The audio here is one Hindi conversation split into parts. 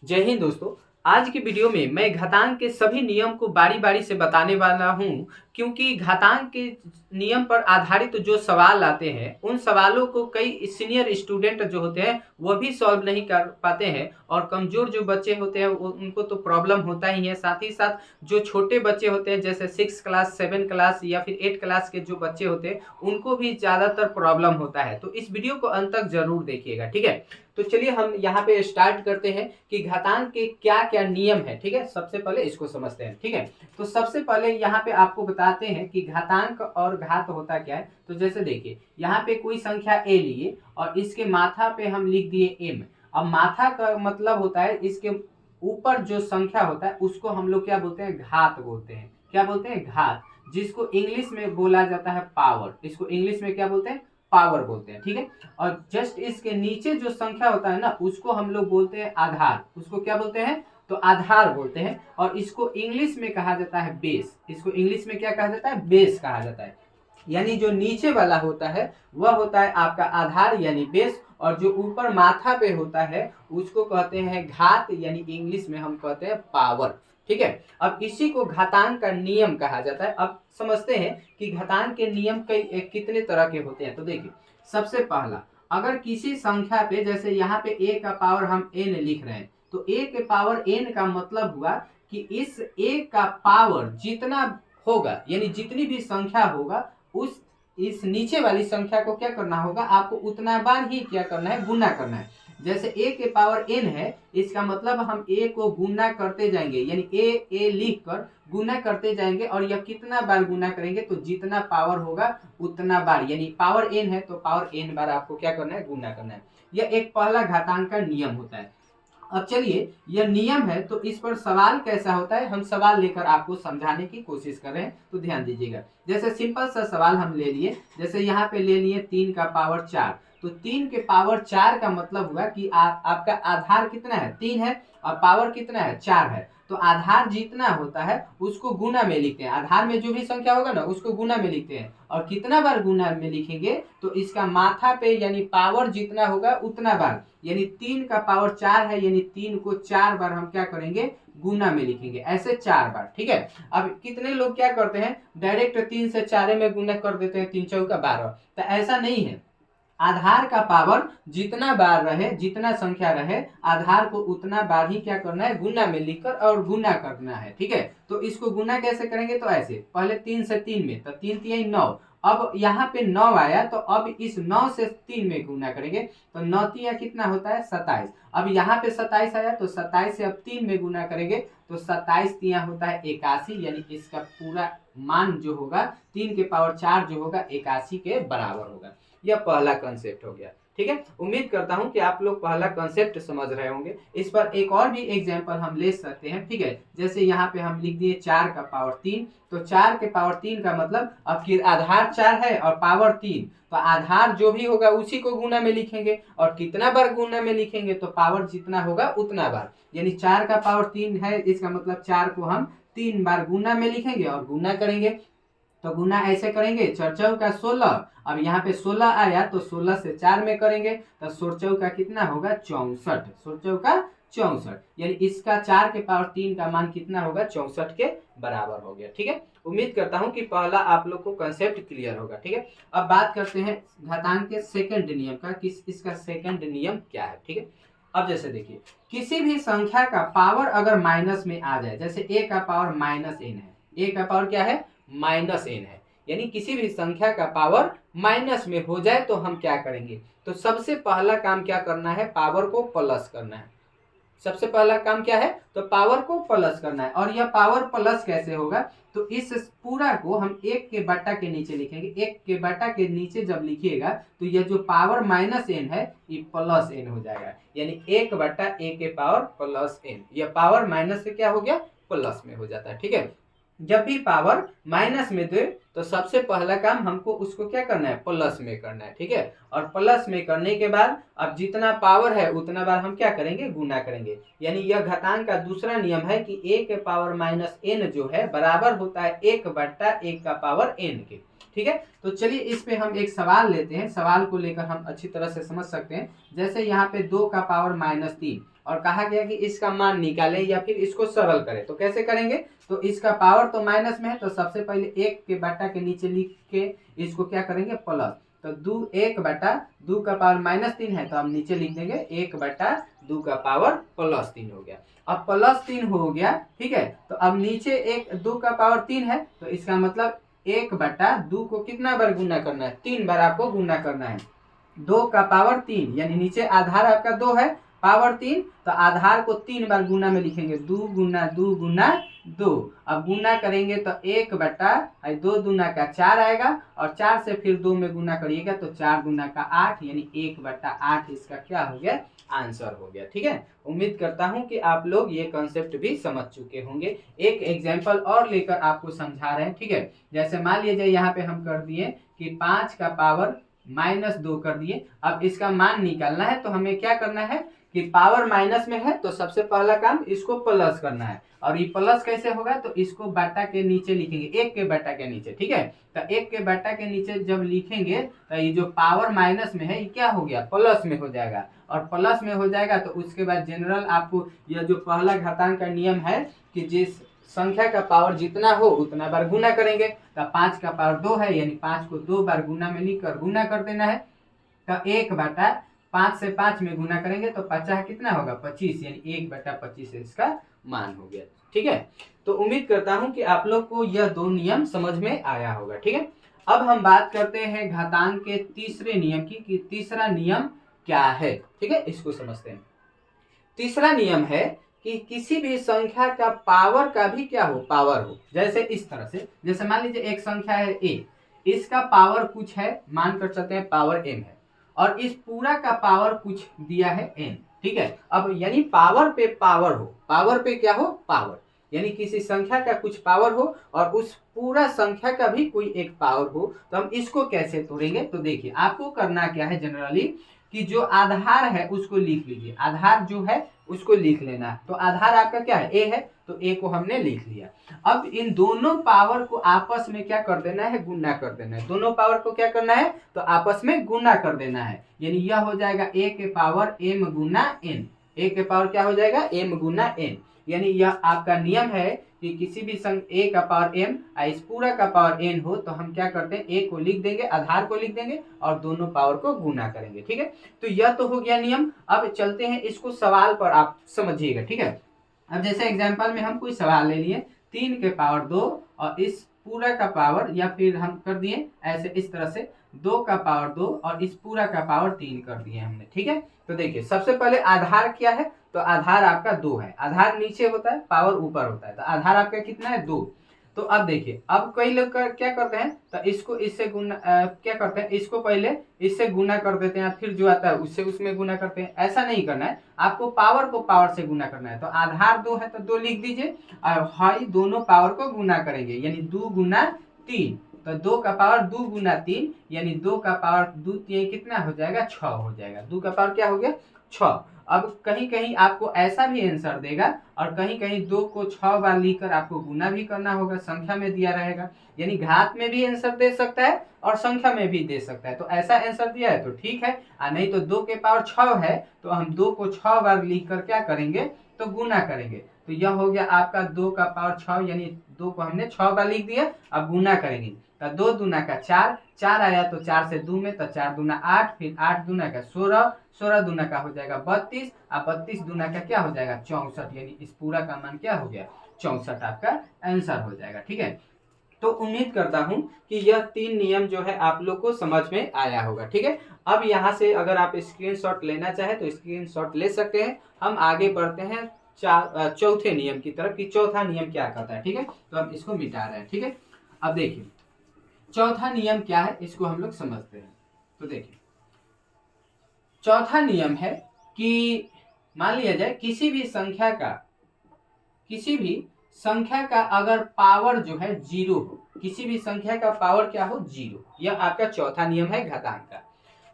जय हिंद दोस्तों। आज की वीडियो में मैं घातांक के सभी नियम को बारी बारी से बताने वाला हूं, क्योंकि घातांक के नियम पर आधारित जो सवाल आते हैं उन सवालों को कई सीनियर स्टूडेंट जो होते हैं वह भी सॉल्व नहीं कर पाते हैं, और कमजोर जो बच्चे होते हैं उनको तो प्रॉब्लम होता ही है। साथ ही साथ जो छोटे बच्चे होते हैं जैसे 6 क्लास 7 क्लास या फिर 8 क्लास के जो बच्चे होते हैं उनको भी ज्यादातर प्रॉब्लम होता है। तो इस वीडियो को अंत तक जरूर देखिएगा, ठीक है। तो चलिए हम यहाँ पे स्टार्ट करते हैं कि घातांक के क्या क्या नियम है, ठीक है। सबसे पहले इसको समझते हैं, ठीक है। तो सबसे पहले यहाँ पे आपको बताते हैं कि घातांक और घात होता क्या है। तो जैसे देखिए यहाँ पे कोई संख्या ए लिए और इसके माथा पे हम लिख दिए एम। अब माथा का मतलब होता है इसके ऊपर जो संख्या होता है उसको हम लोग क्या बोलते हैं, घात बोलते हैं। क्या बोलते हैं, घात, जिसको इंग्लिश में बोला जाता है पावर। इसको इंग्लिश में क्या बोलते हैं, पावर बोलते हैं, ठीक है। और जस्ट इसके नीचे जो संख्या होता है ना उसको हम लोग बोलते हैं आधार। उसको क्या बोलते हैं, तो आधार बोलते हैं। और इसको इंग्लिश में कहा जाता है बेस। इसको इंग्लिश में क्या कहा जाता है, बेस कहा जाता है। यानी जो नीचे वाला होता है वह होता है आपका आधार यानी बेस, और जो ऊपर माथा पे होता है उसको कहते हैं घात, यानी इंग्लिश में हम कहते हैं पावर, ठीक है। अब इसी को घातांक का नियम कहा जाता है। अब समझते हैं कि घातांक के नियम कितने तरह के होते हैं। तो देखिए सबसे पहला, अगर किसी संख्या पे जैसे यहाँ पे a का पावर हम n लिख रहे हैं, तो a के पावर n का मतलब हुआ कि इस a का पावर जितना होगा, यानी जितनी भी संख्या होगा उस इस नीचे वाली संख्या को क्या करना होगा, आपको उतना बार ही क्या करना है, गुना करना है। जैसे a के पावर n है, इसका मतलब हम a को गुना करते जाएंगे, यानी a लिख कर गुना करते जाएंगे। और यह कितना बार गुना करेंगे, तो जितना पावर होगा उतना बार, यानी पावर n है तो पावर n बार आपको क्या करना है, गुना करना है। यह एक पहला घातांक का नियम होता है। अब चलिए यह नियम है तो इस पर सवाल कैसा होता है, हम सवाल लेकर आपको समझाने की कोशिश कर रहे हैं, तो ध्यान दीजिएगा। जैसे सिंपल सा सवाल हम ले लिए, जैसे यहाँ पे ले लिए 3 का पावर 4। तो 3 के पावर 4 का मतलब हुआ कि आपका आधार कितना है, 3 है, और पावर कितना है, 4 है। तो आधार जितना होता है उसको गुना में लिखते हैं। आधार में जो भी संख्या होगा ना उसको गुना में लिखते हैं। और कितना बार गुना में लिखेंगे, तो इसका माथा पे यानी पावर जितना होगा उतना बार, यानी 3 का पावर 4 है, यानी 3 को 4 बार हम क्या करेंगे, गुना में लिखेंगे, ऐसे 4 बार, ठीक है। अब कितने लोग क्या करते हैं, डायरेक्ट 3 से 4 में गुना कर देते हैं, 3 चौका 12। तो ऐसा नहीं है। आधार का पावर जितना बार रहे, जितना संख्या रहे, आधार को उतना बार ही क्या करना है, गुना में लिखकर और गुना करना है, ठीक है। तो इसको गुना कैसे करेंगे, तो ऐसे पहले 3 से 3 में, तो 3 3 9। अब यहाँ पे 9 आया तो अब इस 9 से 3 में गुना करेंगे, तो 9 3 कितना होता है, 27। अब यहाँ पे 27 आया तो 27 से अब 3 में गुना करेंगे, तो 27 3 होता है 81, यानी इसका पूरा मान जो होगा 3 के पावर 4 जो होगा 81 के बराबर होगा। यह पहला कंसेप्ट हो गया, ठीक है। उम्मीद करता हूं कि आप लोग पहला कंसेप्ट समझ रहे होंगे। इस पर एक और भी एग्जांपल हम ले सकते हैं, ठीक है। जैसे यहाँ पे हम लिख दिए 4 का पावर 3। तो 4 के पावर 3 का मतलब अब फिर आधार 4 है और पावर 3, तो आधार जो भी होगा उसी को गुना में लिखेंगे, और कितना बार गुना में लिखेंगे, तो पावर जितना होगा उतना बार, यानी 4 का पावर 3 है, इसका मतलब 4 को हम 3 बार गुना में लिखेंगे और गुना करेंगे। तो गुना ऐसे करेंगे, 4 चौका 16। अब यहाँ पे 16 आया तो 16 से 4 में करेंगे, तो 16 चौका कितना होगा, 64। 16 चौका 64, यानी इसका 4 के पावर 3 का मान कितना होगा, 64 के बराबर हो गया, ठीक है। उम्मीद करता हूं कि पहला आप लोग को कंसेप्ट क्लियर होगा, ठीक है। अब बात करते हैं घातांक के सेकंड नियम का, किस इसका सेकंड नियम क्या है, ठीक है। अब जैसे देखिए किसी भी संख्या का पावर अगर माइनस में आ जाए, जैसे a का पावर -n है, a का पावर क्या है, -n है, यानी किसी भी संख्या का पावर माइनस में हो जाए तो हम क्या करेंगे, तो सबसे पहला काम क्या करना है, पावर को प्लस करना है। सबसे पहला काम क्या है, तो पावर को प्लस करना है। और यह पावर प्लस कैसे होगा, तो इस पूरा को हम 1 के बट्टा के नीचे लिखेंगे। 1 के बट्टा के नीचे जब लिखिएगा तो यह जो पावर -n है ये +n हो जाएगा, यानी 1 बट्टा a के पावर +n। यह पावर माइनस से क्या हो गया, प्लस में हो जाता है, ठीक है। जब भी पावर माइनस में दे तो सबसे पहला काम हमको उसको क्या करना है, प्लस में करना है, ठीक है। और प्लस में करने के बाद अब जितना पावर है उतना बार हम क्या करेंगे, गुना करेंगे। यानी यह घातांक का दूसरा नियम है कि a के पावर -n जो है बराबर होता है 1 बट्टा 1 का पावर n के, ठीक है। तो चलिए इस पे हम एक सवाल लेते हैं, सवाल को लेकर हम अच्छी तरह से समझ सकते हैं। जैसे यहाँ पे 2 का पावर -3, और कहा गया कि इसका मान निकालें या फिर इसको सरल करें। तो कैसे करेंगे, तो इसका पावर तो माइनस में है, तो सबसे पहले 1 के बटा के नीचे लिख के इसको क्या करेंगे प्लस, तो 1 बटा 2 का पावर -3 है, तो हम नीचे लिख देंगे 1/2 का पावर +3 हो गया। अब +3 हो गया, ठीक है। तो अब नीचे 2 का पावर 3 है, तो इसका मतलब 1/2 को कितना बार गुना करना है, 3 बार आपको गुना करना है। 2 का पावर 3 यानी नीचे आधार आपका 2 है, पावर 3, तो आधार को 3 बार गुना में लिखेंगे, 2 गुना 2 गुना 2। अब गुना करेंगे तो 1/2 दूना का 4 आएगा, और 4 से फिर 2 में गुना करिएगा तो 4 दूना का 8 यानी 1/8 इसका क्या हो गया, आंसर हो गया। ठीक है, उम्मीद करता हूं कि आप लोग ये कॉन्सेप्ट भी समझ चुके होंगे। एक एग्जांपल और लेकर आपको समझा रहे हैं। ठीक है, जैसे मान लीजिए यहाँ पे हम कर दिए कि 5 का पावर -2 कर दिए। अब इसका मान निकालना है, तो हमें क्या करना है कि पावर माइनस में है, तो सबसे पहला काम इसको प्लस करना है। और ये प्लस कैसे होगा, तो इसको बटा के नीचे लिखेंगे, 1 के बटा के नीचे। ठीक है, तो 1 के बटा के नीचे जब लिखेंगे तो ये जो पावर माइनस में है ये क्या हो गया, प्लस में हो जाएगा। और प्लस में हो जाएगा तो उसके बाद जनरल आपको यह जो पहला घातांक का नियम है कि जिस संख्या का पावर जितना हो उतना बार गुना करेंगे। तो 5 का पावर 2 है, यानी 5 को 2 बार गुना में लिखकर गुना कर देना है। तो 1/5 से 5 में गुना करेंगे तो 50 कितना होगा, 25, यानी 1/25 इसका मान हो गया। ठीक है, तो उम्मीद करता हूं कि आप लोग को यह 2 नियम समझ में आया होगा। ठीक है, अब हम बात करते हैं घातांक के तीसरे नियम की, कि तीसरा नियम क्या है। ठीक है, इसको समझते हैं। तीसरा नियम है कि किसी भी संख्या का पावर का भी क्या हो, पावर हो। जैसे इस तरह से, जैसे मान लीजिए एक संख्या है a, इसका पावर कुछ है, मान कर सकते हैं पावर m है, और इस पूरा का पावर कुछ दिया है n। ठीक है, अब यानी पावर पे पावर हो, पावर पे क्या हो, पावर, यानी किसी संख्या का कुछ पावर हो और उस पूरा संख्या का भी कोई एक पावर हो, तो हम इसको कैसे तोड़ेंगे। तो देखिए आपको करना क्या है, जनरली कि जो आधार है उसको लिख लीजिए, आधार जो है उसको लिख लेना है। तो आधार आपका क्या है, ए है, तो ए को हमने लिख लिया। अब इन दोनों पावर को आपस में क्या कर देना है, गुना कर देना है। दोनों पावर को क्या करना है, तो आपस में गुना कर देना है, यानी यह हो जाएगा ए के पावर m गुना n। ए के पावर क्या हो जाएगा, m गुना n, यानी यह आपका नियम है कि किसी भी संख्या a का पावर m और इस पूरा का पावर n हो, तो हम क्या करते हैं, a को लिख देंगे, आधार को लिख देंगे और दोनों पावर को गुना करेंगे। ठीक है, तो यह तो हो गया नियम। अब चलते हैं इसको सवाल पर, आप समझिएगा। ठीक है, अब जैसे एग्जांपल में हम कोई सवाल ले लिए, 3 के पावर 2 और इस पूरा का पावर, या फिर हम कर दिए ऐसे इस तरह से 2 का पावर 2 और इस पूरा का पावर 3 कर दिए हमने। ठीक है, तो देखिए सबसे पहले आधार क्या है, तो आधार आपका 2 है। आधार नीचे होता है, पावर ऊपर होता है, तो आधार आपका कितना है, 2। तो अब देखिए, अब कई लोग क्या करते हैं, तो इसको इससे गुना क्या करते हैं, इसको पहले इससे गुना कर देते हैं, फिर जो आता है उससे उसमें गुना करते हैं। ऐसा नहीं करना है, आपको पावर को पावर से गुना करना है। तो आधार 2 है तो 2 लिख दीजिए, और हाई दोनों पावर को गुना करेंगे, यानी 2 गुना 3। तो 2 का पावर 2 गुना 3, यानी 2 का पावर 2 3 कितना हो जाएगा, 6 हो जाएगा। 2 का पावर क्या हो गया, 6। अब कहीं कहीं आपको ऐसा भी आंसर देगा, और कहीं कहीं 2 को 6 बार लिखकर आपको गुना भी करना होगा, संख्या में दिया रहेगा, यानी घात में भी आंसर दे सकता है और संख्या में भी दे सकता है। तो ऐसा आंसर दिया है तो ठीक है, नहीं तो 2 के पावर 6 है तो हम 2 को 6 बार लिखकर क्या करेंगे, तो गुना करेंगे। तो यह हो गया आपका 2 का पावर 6, यानी 2 को हमने 6 बार लिख दिया। अब गुना करेंगे तो 2 दूना का 4, 4 आया तो 4 से 2 में, तो 4 दूना 8, फिर 8 दूना का 16, 16 दूना का हो जाएगा 32, और 32 दूना का क्या हो जाएगा, 64, यानी इस पूरा का मान क्या हो गया, 64 आपका आंसर हो जाएगा। ठीक है, तो उम्मीद करता हूं कि यह 3 नियम जो है आप लोग को समझ में आया होगा। ठीक है, अब यहाँ से अगर आप स्क्रीनशॉट लेना चाहे तो स्क्रीनशॉट ले सकते हैं। हम आगे बढ़ते हैं चौथे नियम की तरफ, कि चौथा नियम क्या कहता है। ठीक है, तो हम इसको मिटा रहे हैं। ठीक है, अब देखिए चौथा नियम क्या है, इसको हम लोग समझते हैं। तो देखिए चौथा नियम है कि मान लिया जाए किसी भी संख्या का अगर पावर जो है 0 हो, किसी भी संख्या का पावर क्या हो, 0, यह आपका चौथा नियम है घातांक का।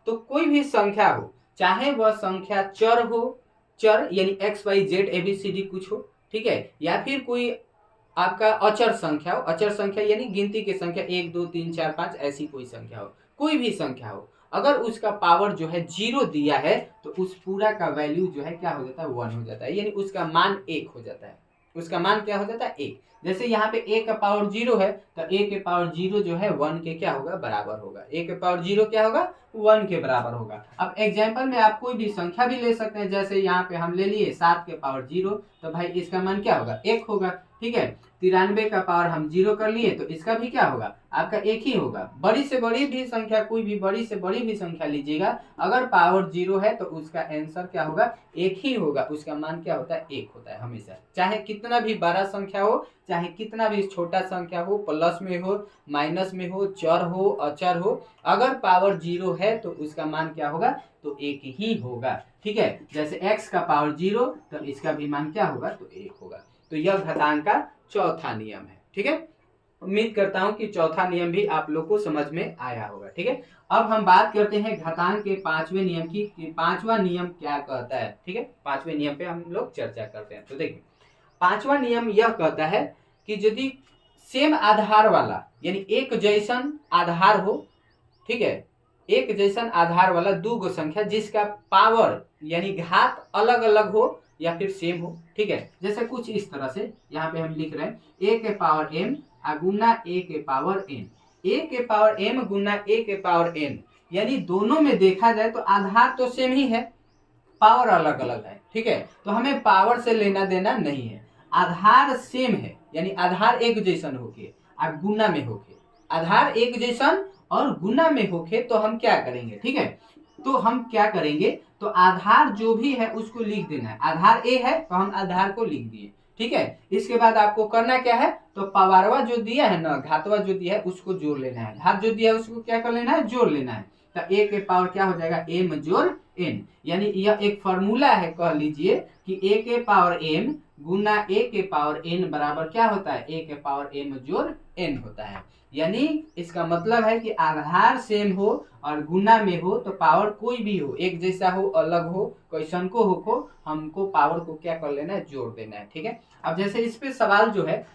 तो कोई भी संख्या हो, चाहे वह संख्या चर हो, चर यानी x y z ABCD कुछ हो, ठीक है, या फिर कोई आपका अचर संख्या हो, अचर संख्या यानी गिनती की संख्या 1 2 3 4 5 ऐसी कोई संख्या हो, कोई भी संख्या हो, अगर उसका पावर जो है 0 दिया है तो उस पूरा का वैल्यू जो है क्या हो जाता है 1 हो जाता है, यानी उसका मान 1 हो जाता है। उसका मान क्या हो जाता है 1। जैसे यहाँ पे a का पावर 0 है तो a के पावर 0 जो है 1 के क्या होगा बराबर होगा। a के पावर 0 क्या होगा 1 के बराबर होगा। अब एग्जाम्पल में आप कोई भी संख्या भी ले सकते हैं, जैसे यहाँ पे हम ले लिए 7 के पावर 0 तो भाई इसका मान क्या होगा 1 होगा। ठीक है, 93 का पावर हम 0 कर लिए तो इसका भी क्या होगा आपका 1 ही होगा। बड़ी से बड़ी भी संख्या, कोई भी बड़ी से बड़ी भी संख्या लीजिएगा, अगर पावर 0 है तो उसका आंसर क्या होगा 1 ही होगा। उसका मान क्या होता है 1 होता है हमेशा, चाहे कितना भी बड़ा संख्या हो, चाहे कितना भी छोटा संख्या हो, प्लस में हो, माइनस में हो, चर हो, अचर हो, अगर पावर 0 है तो उसका मान क्या होगा तो 1 ही होगा। ठीक है, जैसे x का पावर 0 तो इसका भी मान क्या होगा तो 1 होगा। तो यह घातांक का चौथा नियम है। ठीक है, उम्मीद करता हूं कि चौथा नियम भी आप लोग को समझ में आया होगा। ठीक है, अब हम बात करते हैं घातांक के पांचवें नियम की कि पांचवा नियम क्या कहता है। ठीक है, पांचवें नियम पे हम लोग चर्चा करते हैं। तो देखिए पांचवा नियम यह कहता है कि यदि सेम आधार वाला यानी एक जैसन आधार हो, ठीक है, एक जैसन आधार वाला दो गो संख्या जिसका पावर यानी घात अलग अलग हो या फिर सेम हो। ठीक है, जैसे कुछ इस तरह से यहाँ पे हम लिख रहे हैं a के पावर m गुना a के पावर n, a के पावर m गुना a के पावर n, यानी दोनों में देखा जाए तो आधार तो सेम ही है, पावर अलग अलग है। ठीक है, तो हमें पावर से लेना देना नहीं है, आधार सेम है यानी आधार एक जैसन होके और गुना में होके, आधार एक जैसन और गुना में होके तो हम क्या करेंगे। ठीक है, तो हम क्या करेंगे तो आधार जो भी है उसको लिख देना है। आधार a है तो हम आधार को लिख दिए। ठीक है, इसके बाद आपको करना क्या है तो पावरवा जो दिया है ना, घातवा जो दिया है उसको जोड़ लेना है, घात जो दिया है उसको क्या कर लेना है जोड़ लेना है। तो a के पावर क्या हो जाएगा m जोड़ n, यानी यह एक फॉर्मूला है, कह लीजिए कि a के पावर m गुना a के पावर n बराबर क्या होता है a के पावर m जोड़ n होता है। यानी इसका मतलब है कि आधार सेम हो और गुना में हो तो पावर कोई भी हो, एक जैसा हो, अलग हो, कैसन को हो, हमको पावर को क्या कर लेना है जोड़ देना है। ठीक है, अब जैसे इस पे सवाल जो है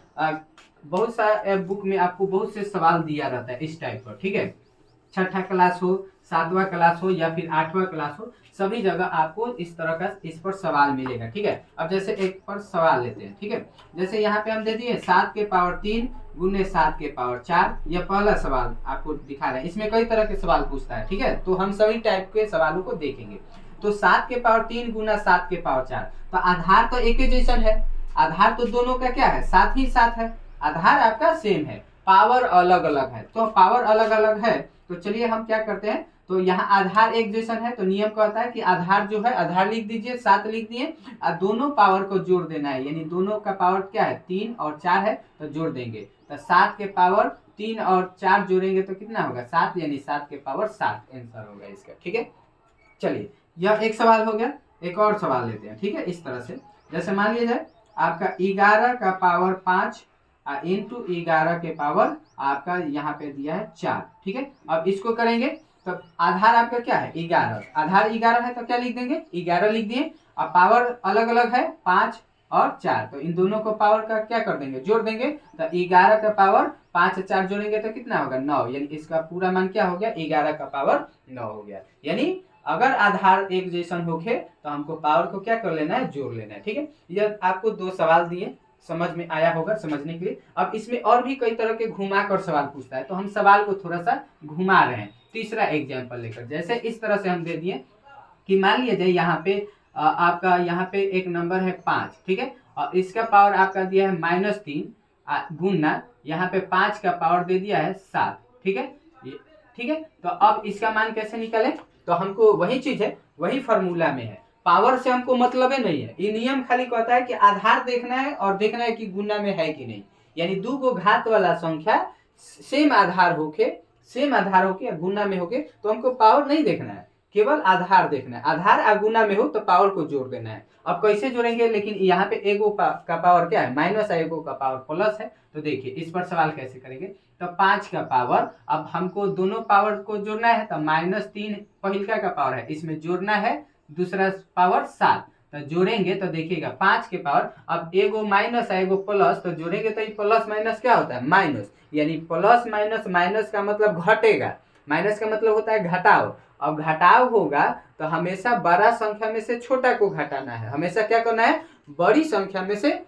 बहुत सा बुक में आपको बहुत से सवाल दिया रहता है इस टाइप पर। ठीक है, छठा क्लास हो, सातवां क्लास हो या फिर आठवां क्लास हो, सभी जगह आपको इस तरह का इस पर सवाल मिलेगा। ठीक है, अब जैसे एक पर सवाल लेते हैं। ठीक है, जैसे यहाँ पे हम दे दिए 7 के पावर 3 गुने 7 के पावर 4, यह पहला सवाल आपको दिखा रहे हैं। इसमें कई तरह के सवाल पूछता है। ठीक है, तो हम सभी टाइप के सवालों को देखेंगे। तो 7 के पावर 3 गुना 7 के पावर 4, तो आधार तो एक ही जैसन है, आधार तो दोनों का क्या है साथ ही साथ है, आधार आपका सेम है, पावर अलग अलग है। तो पावर अलग अलग है तो चलिए हम क्या करते हैं, तो यहाँ आधार एक जैसन है तो नियम कहता है कि आधार जो है आधार लिख दीजिए, 7 लिख दिए और दोनों पावर को जोड़ देना है, यानी दोनों का पावर क्या है 3 और 4 है तो जोड़ देंगे। तो 7 के पावर 3 और 4 जोड़ेंगे तो कितना होगा 7, यानी 7 के पावर 7 आंसर होगा इसका। ठीक है, चलिए यह एक सवाल हो गया। एक और सवाल लेते हैं। ठीक है, इस तरह से जैसे मान लिया जाए आपका 11 का पावर 5 इंटू 11 के पावर आपका यहाँ पे दिया है 4। ठीक है, अब इसको करेंगे तो आधार आपका क्या है 11, आधार 11 है तो क्या लिख देंगे 11 लिख दिए। अब पावर अलग अलग है 5 और 4, तो इन दोनों को पावर का क्या कर देंगे जोड़ देंगे। तो 11 का पावर 5 और 4 जोड़ेंगे तो कितना होगा 9, यानी इसका पूरा मान क्या हो गया 11 का पावर 9 हो गया। यानी अगर आधार एक जैसन होके तो हमको पावर को क्या कर लेना है जोड़ लेना है। ठीक है, यह आपको 2 सवाल दिए, समझ में आया होगा समझने के लिए। अब इसमें और भी कई तरह के घुमा कर सवाल पूछता है तो हम सवाल को थोड़ा सा घुमा रहे हैं तीसरा एग्जाम्पल लेकर। जैसे इस तरह से हम दे दिए कि मान लिया जाए यहाँ पे आपका यहाँ पे एक नंबर है 5। ठीक है, और इसका पावर आपका दिया है -3 गुना यहाँ पे 5 का पावर दे दिया है 7। ठीक है, ठीक है, तो अब इसका मान कैसे निकाले, तो हमको वही चीज है, वही फॉर्मूला में है, पावर से हमको मतलब ही नहीं है। ये नियम खाली कहता है कि आधार देखना है और देखना है कि गुना में है कि नहीं, यानी दो गो घात वाला संख्या सेम आधार होके या गुना में होके तो हमको पावर नहीं देखना है, केवल आधार देखना है। आधार और गुना में हो तो पावर को जोड़ देना है। अब कैसे जोड़ेंगे, लेकिन यहाँ पे एगो का पावर क्या है माइनस है, एगो का पावर प्लस है। तो देखिए इस पर सवाल कैसे करेंगे, तो 5 का पावर, अब हमको दोनों पावर को जोड़ना है तो -3 पहिलका का पावर है, इसमें जोड़ना है दूसरा पावर 7, तो जोड़ेंगे तो देखिएगा 5 के पावर, अब एगो माइनस है एगो प्लस, तो जोड़ेंगे तो प्लस माइनस क्या होता है माइनस, यानी प्लस माइनस, माइनस का मतलब घटेगा, माइनस का मतलब होता है घटाव। अब घटाव होगा तो हमेशा बड़ा संख्या में से छोटा को घटाना है, हमेशा क्या करना है, बड़ी संख्या में से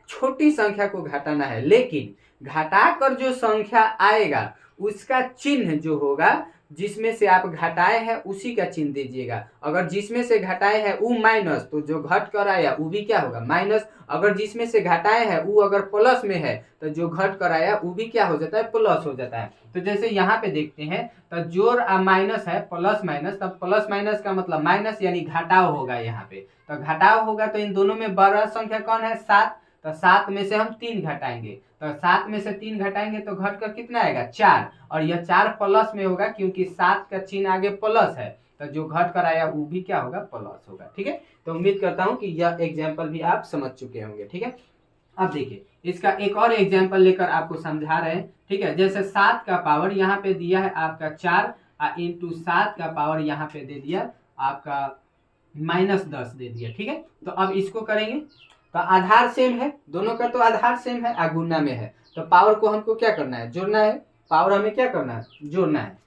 छोटी संख्या को घटाना है। लेकिन घटाकर जो संख्या आएगा उसका चिन्ह जो होगा, जिसमें से आप घटाए हैं उसी का चिन्ह दीजिएगा। अगर जिसमें से घटाए हैं वो माइनस, तो जो घट कर आया वो भी क्या होगा, माइनस। अगर जिसमें से घटाए हैं वो अगर प्लस में है तो जो घट कर आया वो भी क्या हो जाता है, प्लस हो जाता है। तो जैसे यहाँ पे देखते हैं तो जोड़ माइनस है, प्लस माइनस, तब प्लस माइनस का मतलब माइनस यानी घटाव होगा। यहाँ पे तो घटाव होगा तो इन दोनों में बड़ा संख्या कौन है, 7। तो 7 में से हम 3 घटाएंगे, तो 7 में से 3 घटाएंगे तो घट कर कितना आएगा, 4। और यह 4 प्लस में होगा क्योंकि 7 का चिन्ह आगे प्लस है, तो जो घट कर आया वो भी क्या होगा, प्लस होगा। ठीक है, तो उम्मीद करता हूं कि यह एग्जाम्पल भी आप समझ चुके होंगे। ठीक है, अब देखिए इसका एक और एग्जाम्पल लेकर आपको समझा रहे हैं। ठीक है, जैसे 7 का पावर यहाँ पे दिया है आपका 4 इंटू 7 का पावर यहाँ पे दे दिया आपका -10 दे दिया। ठीक है, तो अब इसको करेंगे तो आधार सेम है, दोनों का तो आधार सेम है, गुणा में है, तो पावर को हमको क्या करना है, जोड़ना है। पावर हमें क्या करना है, जोड़ना है।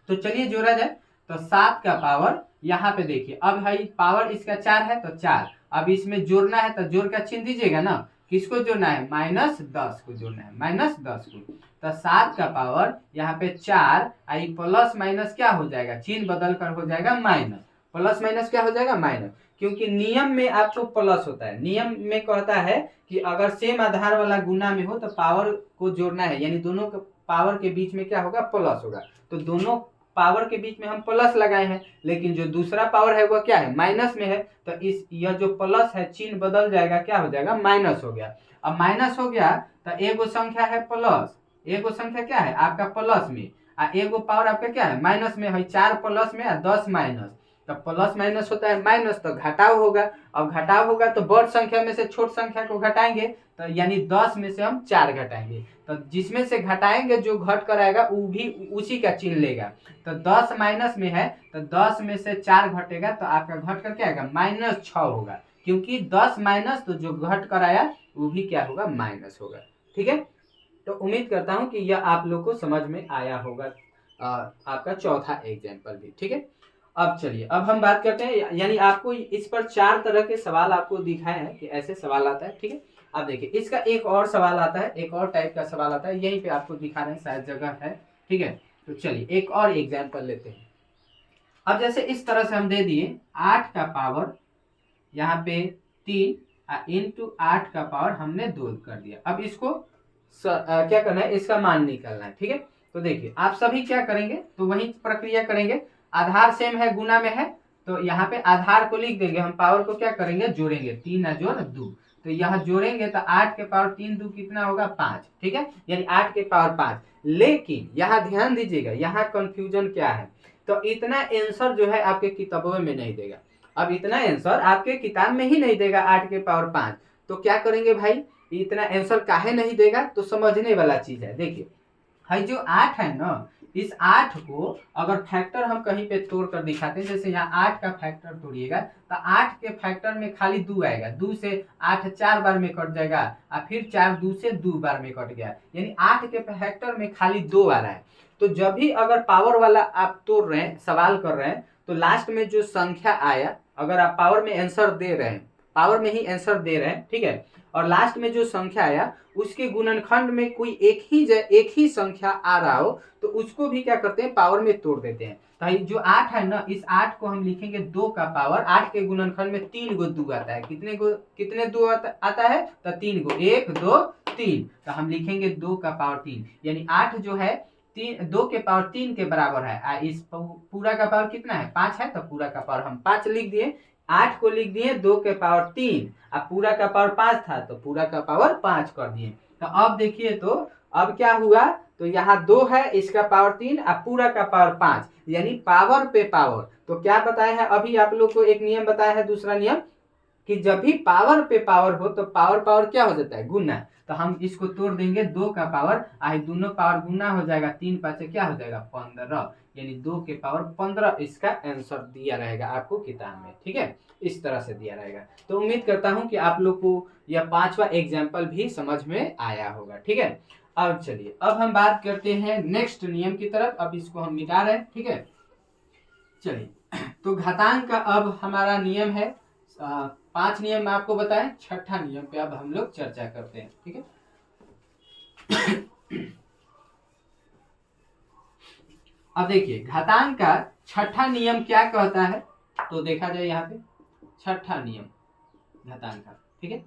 तो चलिए जोड़ा जाए। तो 7 का पावर यहाँ पे देखिए, अब भाई पावर इसका 4 है तो 4, अब इसमें जोड़ना है तो जोड़ का चिन्ह दीजिएगा ना। किसको जोड़ना है, -10 को जोड़ना है, -10 को। तो 7 का पावर यहाँ पे 4 आई प्लस माइनस क्या हो जाएगा, चिन्ह बदल कर हो जाएगा माइनस। प्लस माइनस क्या हो जाएगा, माइनस, क्योंकि नियम में आपको प्लस होता है। नियम में कहता है कि अगर सेम आधार वाला गुना में हो तो पावर को जोड़ना है, यानी दोनों पावर के बीच में क्या होगा, प्लस होगा। तो दोनों पावर के बीच में हम प्लस लगाए हैं, लेकिन जो दूसरा पावर है वो क्या है, माइनस में है, तो इस यह जो प्लस है चिन्ह बदल जाएगा, क्या हो जाएगा, माइनस हो गया। अब माइनस हो गया तो एगो संख्या है प्लस, एगो संख्या क्या है आपका प्लस में, एगो पावर आपका क्या है, माइनस में है। 4 प्लस में 10 माइनस, तो प्लस माइनस होता है माइनस, तो घटाव होगा। अब घटाव होगा तो बड़ संख्या में से छोट संख्या को घटाएंगे, तो यानी 10 में से हम 4 घटाएंगे, तो जिसमें से घटाएंगे जो घट कर आएगा वो भी उसी का चिन्ह लेगा। तो 10 माइनस में है तो 10 में से 4 घटेगा तो आपका घट कर क्या आएगा, -6 होगा, क्योंकि 10 माइनस तो जो घट कर आया वो भी क्या होगा, माइनस होगा। ठीक है, तो उम्मीद करता हूं कि यह आप लोग को समझ में आया होगा, आपका चौथा एग्जाम्पल भी। ठीक है, अब चलिए अब हम बात करते हैं, यानी आपको इस पर 4 तरह के सवाल आपको दिखाए हैं कि ऐसे सवाल आता है। ठीक है, अब देखिए इसका एक और सवाल आता है, एक और टाइप का सवाल आता है, यहीं पे आपको दिखा रहे हैं, शायद जगह है। ठीक है, तो चलिए एक और एग्जाम्पल लेते हैं। अब जैसे इस तरह से हम दे दिए 8 का पावर यहाँ पे 3 इंटू 8 का पावर हमने 2 कर दिया। अब इसको क्या करना है, इसका मान निकालना है। ठीक है, तो देखिए आप सभी क्या करेंगे, तो वही प्रक्रिया करेंगे। आधार सेम है, गुना में है, तो यहाँ पे आधार को लिख देंगे, हम पावर को क्या करेंगे, जोड़ेंगे। 3 जोड़ 2, तो यहाँ जोड़ेंगे तो 8 के पावर 3 2 कितना होगा, 5। ठीक है, यानी 8 के पावर 5। लेकिन यहाँ ध्यान दीजिएगा, यहाँ कंफ्यूजन क्या है, तो इतना आंसर जो है आपके किताबों में नहीं देगा। अब इतना आंसर आपके किताब में ही नहीं देगा 8 के पावर 5, तो क्या करेंगे भाई, इतना आंसर काहे नहीं देगा, तो समझने वाला चीज है। देखिए है जो 8 है ना, इस 8 को अगर फैक्टर हम कहीं पे तोड़ कर दिखाते हैं, जैसे यहाँ 8 का फैक्टर तोड़िएगा तो 8 के फैक्टर में खाली 2 आएगा, 2 से 8 4 बार में कट जाएगा, और फिर 4 2 से 2 बार में कट गया, यानी 8 के फैक्टर में खाली 2 आ रहा है। तो जब भी अगर पावर वाला आप तोड़ रहे हैं, सवाल कर रहे हैं, तो लास्ट में जो संख्या आया, अगर आप पावर में आंसर दे रहे हैं, पावर में ही आंसर दे रहे हैं, ठीक है, और लास्ट में जो संख्या आया उसके गुणनखंड में कोई एक ही संख्या आ रहा हो, तो उसको भी क्या करते हैं, पावर में तोड़ देते हैं। तो जो 8 है ना, इस 8 को हम लिखेंगे 2 का पावर, 8 के गुणनखंड में 3 गो 2 आता है, कितने 2 आता है, तो 3 गो, 1 2 3, तो हम लिखेंगे 2 का पावर 3, यानी 8 जो है 2 के पावर 3 के बराबर है। इस पूरा का पावर कितना है, 5 है, तो पूरा का पावर हम 5 लिख दिए, 8 को लिख दिए 2 के पावर 3, अब पूरा का पावर 5 था तो पूरा का पावर 5 कर दिए। तो अब देखिए, तो अब क्या हुआ, तो यहाँ 2 है, इसका पावर 3, अब पूरा का पावर 5, यानी पावर पे पावर। तो क्या बताया है अभी आप लोग को, एक नियम बताया है, दूसरा नियम, कि जब भी पावर पे पावर हो तो पावर पावर क्या हो जाता है, गुना। तो हम इसको तोड़ देंगे, 2 का पावर आई दोनों पावर गुना हो जाएगा, 3 5 क्या हो जाएगा, 15, यानी 2 के पावर 15 इसका आंसर दिया रहेगा आपको किताब में। ठीक है, इस तरह से दिया रहेगा। तो उम्मीद करता हूं कि आप लोग को यह 5वां एग्जाम्पल भी समझ में आया होगा। ठीक है, अब चलिए, अब हम बात करते हैं नेक्स्ट नियम की तरफ। अब इसको हम मिटा रहे हैं, ठीक है। चलिए, तो घातांक का अब हमारा नियम है 5 नियम मैं आपको बताएं, छठा नियम पे अब हम लोग चर्चा करते हैं, ठीक है। अब देखिए, घातांक का छठा नियम क्या कहता है, तो देखा जाए यहाँ पे छठा नियम घातांक का, ठीक है।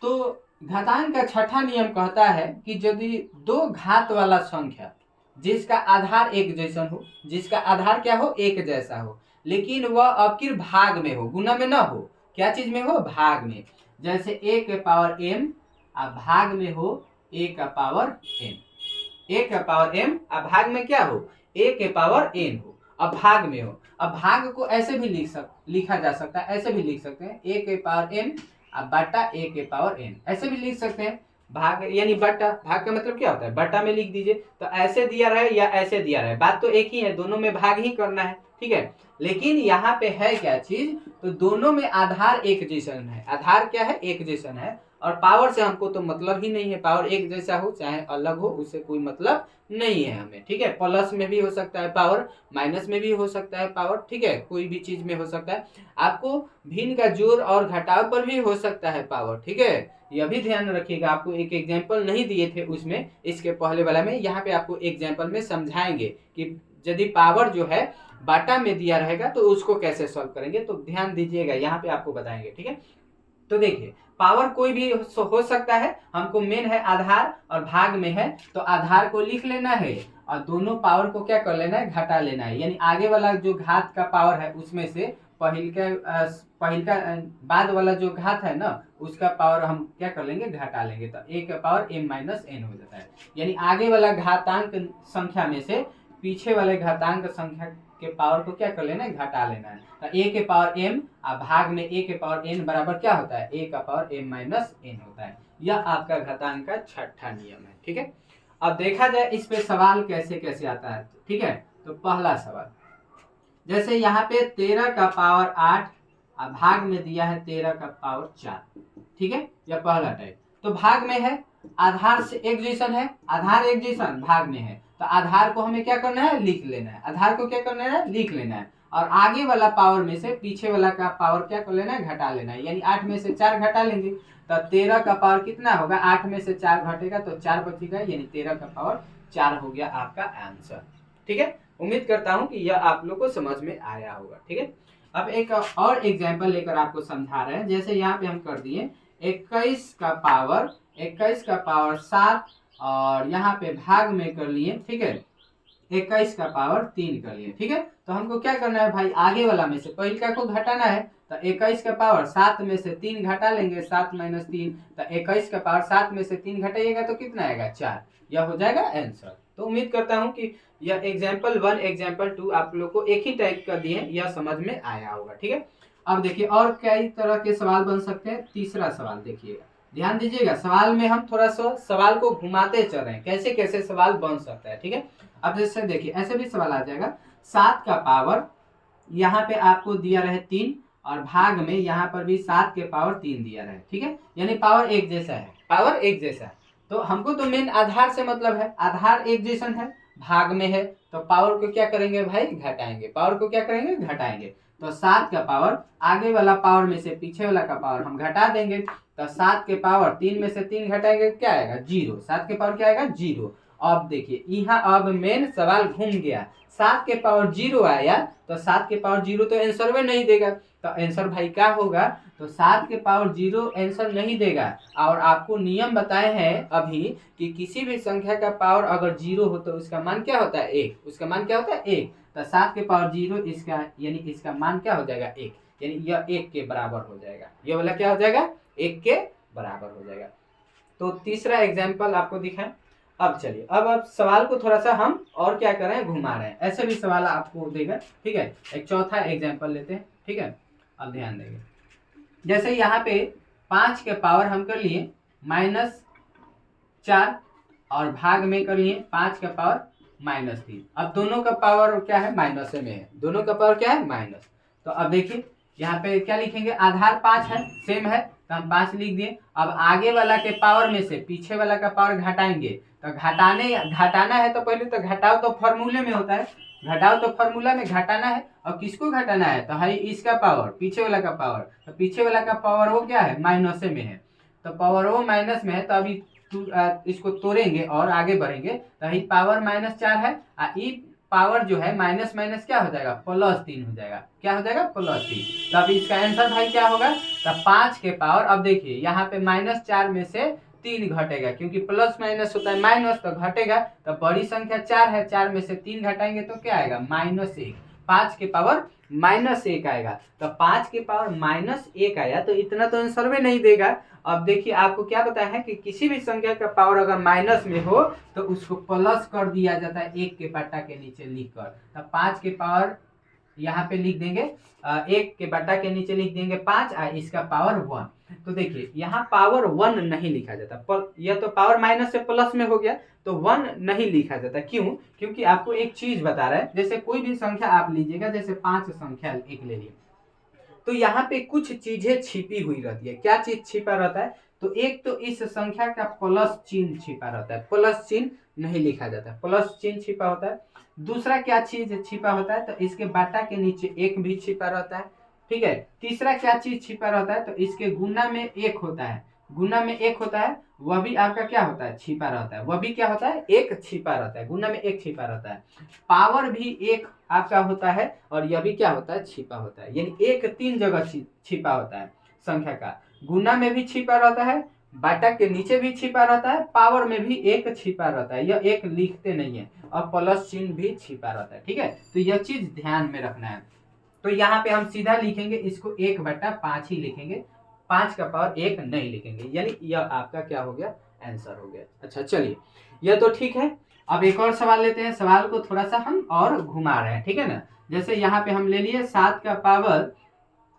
तो घातांक का छठा नियम कहता है कि यदि दो घात वाला संख्या जिसका आधार एक जैसा हो, जिसका आधार क्या हो, एक जैसा हो, लेकिन वह अकिर भाग में हो, गुना में ना हो, क्या चीज में हो, भाग में। जैसे a के पावर m अब भाग में हो a का पावर n, a का पावर m अब भाग में क्या हो, a के पावर n हो, अब भाग में हो। अब भाग को ऐसे भी लिखा जा सकता है, ऐसे भी लिख सकते हैं a के पावर m अब बटा a के पावर n, ऐसे भी लिख सकते हैं। भाग यानी बटा, भाग का मतलब क्या होता है, बटा में लिख दीजिए। तो ऐसे दिया रहे या ऐसे दिया रहे, बात तो एक ही है, दोनों में भाग ही करना है, ठीक है। लेकिन यहाँ पे है क्या चीज, तो दोनों में आधार एक जैसन है, आधार क्या है, एक जैसन है। और पावर से हमको तो मतलब ही नहीं है, पावर एक जैसा हो चाहे अलग हो, उससे कोई मतलब नहीं है हमें, ठीक है। प्लस में भी हो सकता है पावर, माइनस में भी हो सकता है पावर, ठीक है, कोई भी चीज में हो सकता है। आपको भिन्न का जोड़ और घटाव पर भी हो सकता है पावर, ठीक है। यह भी ध्यान रखिएगा, आपको एक एग्जाम्पल नहीं दिए थे उसमें, इसके पहले वाला में, यहाँ पे आपको एग्जाम्पल में समझाएंगे कि यदि पावर जो है बाटा में दिया रहेगा तो उसको कैसे सॉल्व करेंगे, तो ध्यान दीजिएगा, यहाँ पे आपको बताएंगे, ठीक है। तो देखिए, पावर कोई भी हो सकता है, हमको मेन है आधार और भाग में है, तो आधार को लिख लेना है और दोनों पावर को क्या कर लेना है, घटा लेना है। यानी आगे वाला जो घात का पावर है उसमें से पहिल का बाद वाला जो घात है ना, उसका पावर हम क्या कर लेंगे, घटा लेंगे। तो a का पावर m माइनस n हो जाता है। यानी आगे वाला घातांक संख्या में से पीछे वाले घातांक संख्या के पावर को क्या कर लेना है, घटा लेना है। तो a के पावर m और भाग में a के पावर n बराबर क्या होता है, a का पावर m माइनस n होता है। यह आपका घातांक का छठा नियम है, ठीक है। अब देखा जाए इस पे सवाल कैसे कैसे आता है, ठीक है। तो पहला सवाल, जैसे यहाँ पे 13 का पावर 8 और भाग में दिया है 13 का पावर 4, ठीक है, यह पहला टाइप। तो भाग में है, आधार से एक जैसन है, आधार एक जैसन भाग में है, तो आधार को हमें क्या करना है, लिख लेना है, आधार को क्या करना है, लिख लेना है। और आगे वाला पावर में से पीछे वाला का पावर क्या कर लेना है, घटा लेना है। यानी 8 में से 4 घटा लेंगे तो 13 का पावर कितना होगा, 8 में से 4 घटेगा तो 4 बचेगा, यानी 13 का पावर 4 हो गया आपका आंसर, ठीक है। उम्मीद करता हूं कि यह आप लोग को समझ में आया होगा, ठीक है। अब एक और एग्जांपल लेकर आपको समझा रहे हैं। जैसे यहाँ पे हम कर दिए 21 का पावर 7 और यहाँ पे भाग में कर लिए, ठीक है, 21 का पावर 3 कर लिए, ठीक है। तो हमको क्या करना है भाई, आगे वाला में से पहिलका को घटाना है। तो 21 का पावर 7 में से 3 घटा लेंगे, 7 माइनस 3, तो 21 का पावर 7 में से 3 घटाइएगा तो कितना आएगा, 4। यह हो जाएगा आंसर। तो उम्मीद करता हूं कि यह एग्जाम्पल 1 एग्जाम्पल 2 आप लोग को एक ही टाइप का दिए, यह समझ में आया होगा, ठीक है। अब देखिए और कई तरह के सवाल बन सकते हैं। तीसरा सवाल देखिएगा, ध्यान दीजिएगा, सवाल में हम थोड़ा सा सवाल को घुमाते चल रहे हैं, कैसे कैसे सवाल बन सकता है, ठीक है। अब जैसे देखिए ऐसे भी सवाल आ जाएगा, 7 का पावर यहाँ पे आपको दिया रहे 3 और भाग में यहाँ पर भी 7 के पावर 3 दिया रहे, ठीक है। यानी पावर एक जैसा है, पावर एक जैसा है। तो हमको तो मेन आधार से मतलब है, आधार एक जैसन है, भाग में है, तो पावर को क्या करेंगे भाई, घटाएंगे, पावर को क्या करेंगे, घटाएंगे। तो 7 का पावर आगे वाला पावर में से पीछे वाला का पावर हम घटा देंगे। तो 7 के पावर 3 में से 3 घटाएंगे, क्या आएगा, 0। 7 के पावर क्या आएगा, 0। अब देखिए यहाँ अब मेन सवाल घूम गया, 7 के पावर 0 आया तो 7 के पावर 0 तो आंसर में नहीं देगा, तो आंसर भाई क्या होगा, तो 7 के पावर 0 आंसर नहीं देगा। और आपको नियम बताए हैं अभी कि किसी भी संख्या का पावर अगर 0 हो तो उसका मान क्या होता है, 1, उसका मान क्या होता है, 1। तो 7 के पावर 0 इसका यानी इसका मान क्या हो जाएगा, 1, यानी यह 1 के बराबर हो जाएगा, यह वाला क्या हो जाएगा, 1 के बराबर हो जाएगा। तो तीसरा एग्जाम्पल आपको दिखाएं। अब चलिए अब सवाल को थोड़ा सा हम और क्या कर रहे हैं, घुमा रहे हैं, ऐसे भी सवाल आपको देगा, ठीक है। एक चौथा एग्जाम्पल लेते हैं, ठीक है। अब ध्यान देंगे, जैसे यहाँ पे 5 के पावर हम कर लिए -4 और भाग में कर लिए 5 का पावर -3। अब दोनों का पावर क्या है, माइनस में है, दोनों का पावर क्या है, माइनस। तो अब देखिए यहाँ पे क्या लिखेंगे, आधार 5 है, सेम है, तो हम 5 लिख दिए। अब आगे वाला के पावर में से पीछे वाला का पावर घटाएंगे, तो घटाना है तो पहले तो घटाओ तो फॉर्मूले में होता है, घटाओ तो फॉर्मूला में घटाना है। और किसको घटाना है, तो है इसका पावर, पीछे वाला का पावर। तो पीछे वाला का पावर वो क्या है, माइनस में है, तो पावर वो माइनस में है। तो अभी इसको तोड़ेंगे और आगे बढ़ेंगे, तो पावर -4 है, पावर जो है माइनस माइनस क्या हो जाएगा, +3 हो जाएगा। क्या हो जाएगा, +3। तो अब इसका आंसर भाई क्या होगा, तो 5 के पावर, अब देखिए यहाँ पे -4 में से 3 घटेगा, क्योंकि प्लस माइनस होता है माइनस, तो घटेगा। तो बड़ी संख्या 4 है, 4 में से 3 घटाएंगे तो क्या आएगा, -1। 5 के पावर -1 आएगा। तो 5 के पावर -1 आया, तो इतना तो आंसर में नहीं देगा। अब देखिए आपको क्या पता है कि किसी भी संख्या का पावर अगर माइनस में हो तो उसको प्लस कर दिया जाता है 1 के बट्टा के नीचे लिखकर। तो 5 के पावर यहाँ पे लिख देंगे, 1 के बट्टा के नीचे लिख देंगे 5, और इसका पावर 1। तो देखिए यहाँ पावर 1 नहीं लिखा जाता, यह तो पावर माइनस से प्लस में हो गया, तो 1 नहीं लिखा जाता। क्यों, क्योंकि आपको एक चीज बता रहा है, जैसे कोई भी संख्या आप लीजिएगा, जैसे 5 संख्या एक ले लिए, तो यहाँ पे कुछ चीजें छिपी हुई रहती है। क्या चीज छिपा रहता है, तो एक तो इस संख्या का प्लस चिन्ह छिपा रहता है, प्लस चिन्ह नहीं लिखा जाता, प्लस चिन्ह छिपा होता है। दूसरा क्या चीज छिपा होता है, तो इसके बाटा के नीचे 1 भी छिपा रहता है, ठीक है। तीसरा क्या चीज छिपा रहता है, तो इसके गुना में 1 होता है, गुना में 1 होता है, वह भी आपका क्या होता है, छिपा रहता है, वह भी क्या होता है, 1 छिपा रहता है, गुना में 1 छिपा रहता है। पावर भी 1 आपका होता है, और यह भी क्या होता है, छिपा होता है। यानी 1 3 जगह छिपा होता है संख्या का, गुना में भी छिपा रहता है, बाटा के नीचे भी छिपा रहता है, पावर में भी 1 छिपा रहता है। यह 1 लिखते नहीं है, और प्लस चिन्ह भी छिपा रहता है, ठीक है। तो यह चीज ध्यान में रखना है। तो यहाँ पे हम सीधा लिखेंगे इसको 1/5 ही लिखेंगे, 5 का पावर 1 नहीं लिखेंगे, यानी यह आपका क्या हो गया, आंसर हो गया। अच्छा चलिए, यह तो ठीक है। अब एक और सवाल लेते हैं, सवाल को थोड़ा सा हम और घुमा रहे हैं, ठीक है ना। जैसे यहाँ पे हम ले लिए 7 का पावर,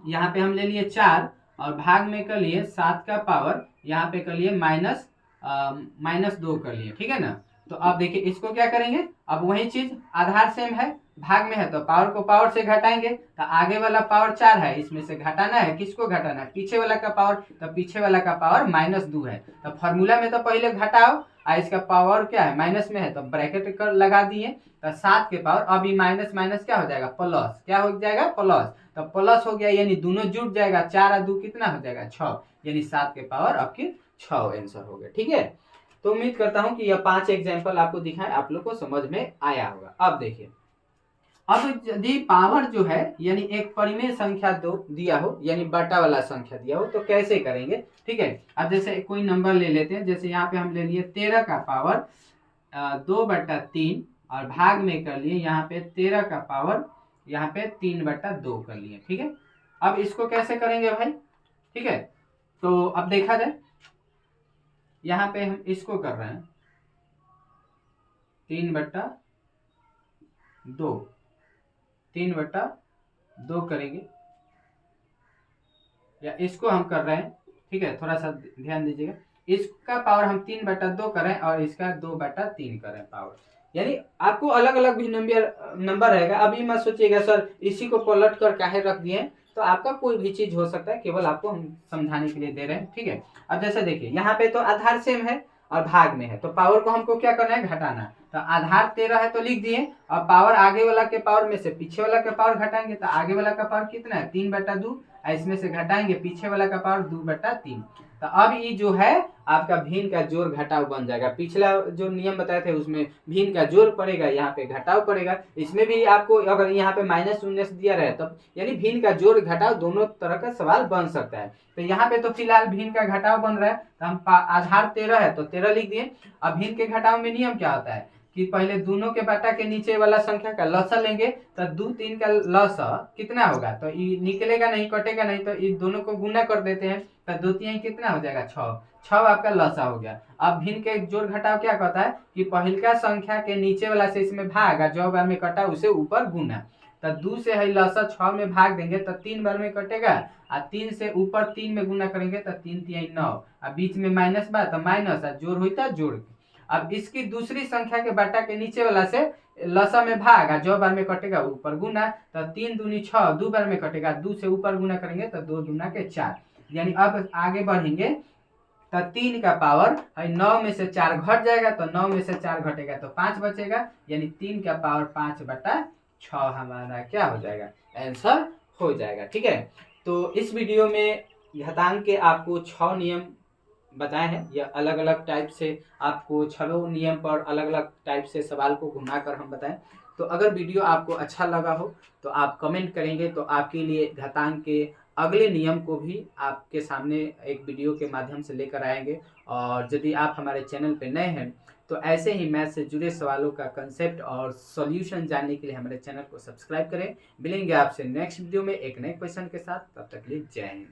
यहाँ पे हम ले लिए 4, और भाग में कर लिए 7 का पावर, यहाँ पे कर लिए -2 कर लिए, ठीक है ना। तो अब देखिए इसको क्या करेंगे, अब वही चीज, आधार सेम है, भाग में है तो पावर को पावर से घटाएंगे, तो आगे वाला पावर 4 है, इसमें से घटाना है, किसको घटाना है, पीछे वाला का पावर, तो पीछे वाला का पावर -2 है। तो फॉर्मूला में तो पहले घटाओ, और इसका पावर क्या है, माइनस में है, तो ब्रैकेट कर लगा दिए। तो 7 के पावर, अभी माइनस माइनस क्या हो जाएगा, प्लस, क्या हो जाएगा, प्लस। तो प्लस हो गया, यानी दोनों जुड़ जाएगा, 4 और 2 कितना हो जाएगा, 6, यानी 7 के पावर आपके 6 आंसर हो गया, ठीक है। तो उम्मीद करता हूं कि यह 5 एग्जाम्पल आपको दिखाए, आप लोग को समझ में आया होगा। अब देखिए, अब यदि पावर जो है, यानी एक परिमेय संख्या दिया हो, यानी बटा वाला संख्या दिया हो, तो कैसे करेंगे, ठीक है। अब जैसे कोई नंबर ले लेते हैं, जैसे यहाँ पे हम ले लिए 13 का पावर 2/3, और भाग में कर लिए यहाँ पे 13 का पावर यहाँ पे 3/2 कर लिए, ठीक है। अब इसको कैसे करेंगे भाई, ठीक है। तो अब देखा जाए, यहाँ पे हम इसको कर रहे हैं 3/2 करेंगे, या इसको हम कर रहे हैं, ठीक है, थोड़ा सा ध्यान दीजिएगा। इसका पावर हम 3/2 करें, और इसका 2/3 करें पावर, यानी आपको अलग अलग भी नंबर रहेगा। अभी मत सोचिएगा सर इसी को पलट कर काहे रख दिए, तो आपका कोई भी चीज हो सकता है, केवल आपको हम समझाने के लिए दे रहे हैं, ठीक है। अब जैसे देखिए यहाँ पे तो आधार सेम है और भाग में है, तो पावर को हमको क्या करना है, घटाना। तो आधार 13 है तो लिख दिए, और पावर आगे वाला के पावर में से पीछे वाला का पावर घटाएंगे, तो आगे वाला का पावर कितना है, 3/2, इसमें से घटाएंगे पीछे वाला का पावर 2/3। तो अब ये जो है आपका भिन्न का जोड़ घटाव बन जाएगा। पिछला जो नियम बताए थे उसमें भिन्न का जोड़ पड़ेगा, यहाँ पे घटाव पड़ेगा। इसमें भी आपको अगर यहाँ पे -19 दिया रहे तब, यानी भिन्न का जोड़ घटाव दोनों तरह का सवाल बन सकता है। तो यहाँ पे तो फिलहाल भिन्न का घटाव बन रहा है, तो हम आधार 13 है तो 13 लिख दिए। अब भिन्न के घटाव में नियम क्या होता है कि पहले दोनों के बाटा के नीचे वाला संख्या का लसा लेंगे, तो 2 3 का लसा कितना होगा, तो ये निकलेगा नहीं, कटेगा नहीं, तो ये दोनों को गुना कर देते हैं, तो 2 3 कितना हो जाएगा, 6 आपका लसा हो गया। अब भिन्न के जोड़ घटाव क्या कहता है कि पहिलका संख्या के नीचे वाला से इसमें भाग, जो बार में कटा उसे ऊपर गुना। तो 2 से है लसा 6 में भाग देंगे तो 3 बार में कटेगा, और 3 से ऊपर 3 में गुना करेंगे तो 3 3 9, और बीच में माइनस बा तो माइनस, और जोड़ होता जोड़। अब इसकी दूसरी संख्या के बाटा के नीचे वाला से लसा में भाग, जो बार में कटेगा ऊपर गुना, तो 3 दूनी 6, 2 बार में कटेगा, 2 से ऊपर गुना करेंगे तो 2 दूना के 4। यानी अब आगे बढ़ेंगे तो 3 का पावर 9 में से 4 घट जाएगा, तो 9 में से 4 घटेगा तो 5 बचेगा, यानी 3 का पावर 5/6 हमारा क्या हो जाएगा, आंसर हो जाएगा। ठीक है, तो इस वीडियो में घातांक के आपको 6 नियम बताए हैं। यह अलग अलग टाइप से आपको 6 नियम पर अलग अलग टाइप से सवाल को घुमाकर हम बताएं। तो अगर वीडियो आपको अच्छा लगा हो तो आप कमेंट करेंगे, तो आपके लिए घातांक के अगले नियम को भी आपके सामने एक वीडियो के माध्यम से लेकर आएंगे। और यदि आप हमारे चैनल पर नए हैं तो ऐसे ही मैथ से जुड़े सवालों का कंसेप्ट और सॉल्यूशन जानने के लिए हमारे चैनल को सब्सक्राइब करें। मिलेंगे आपसे नेक्स्ट वीडियो में एक नए क्वेश्चन के साथ, तब तक के लिए जय हिंद।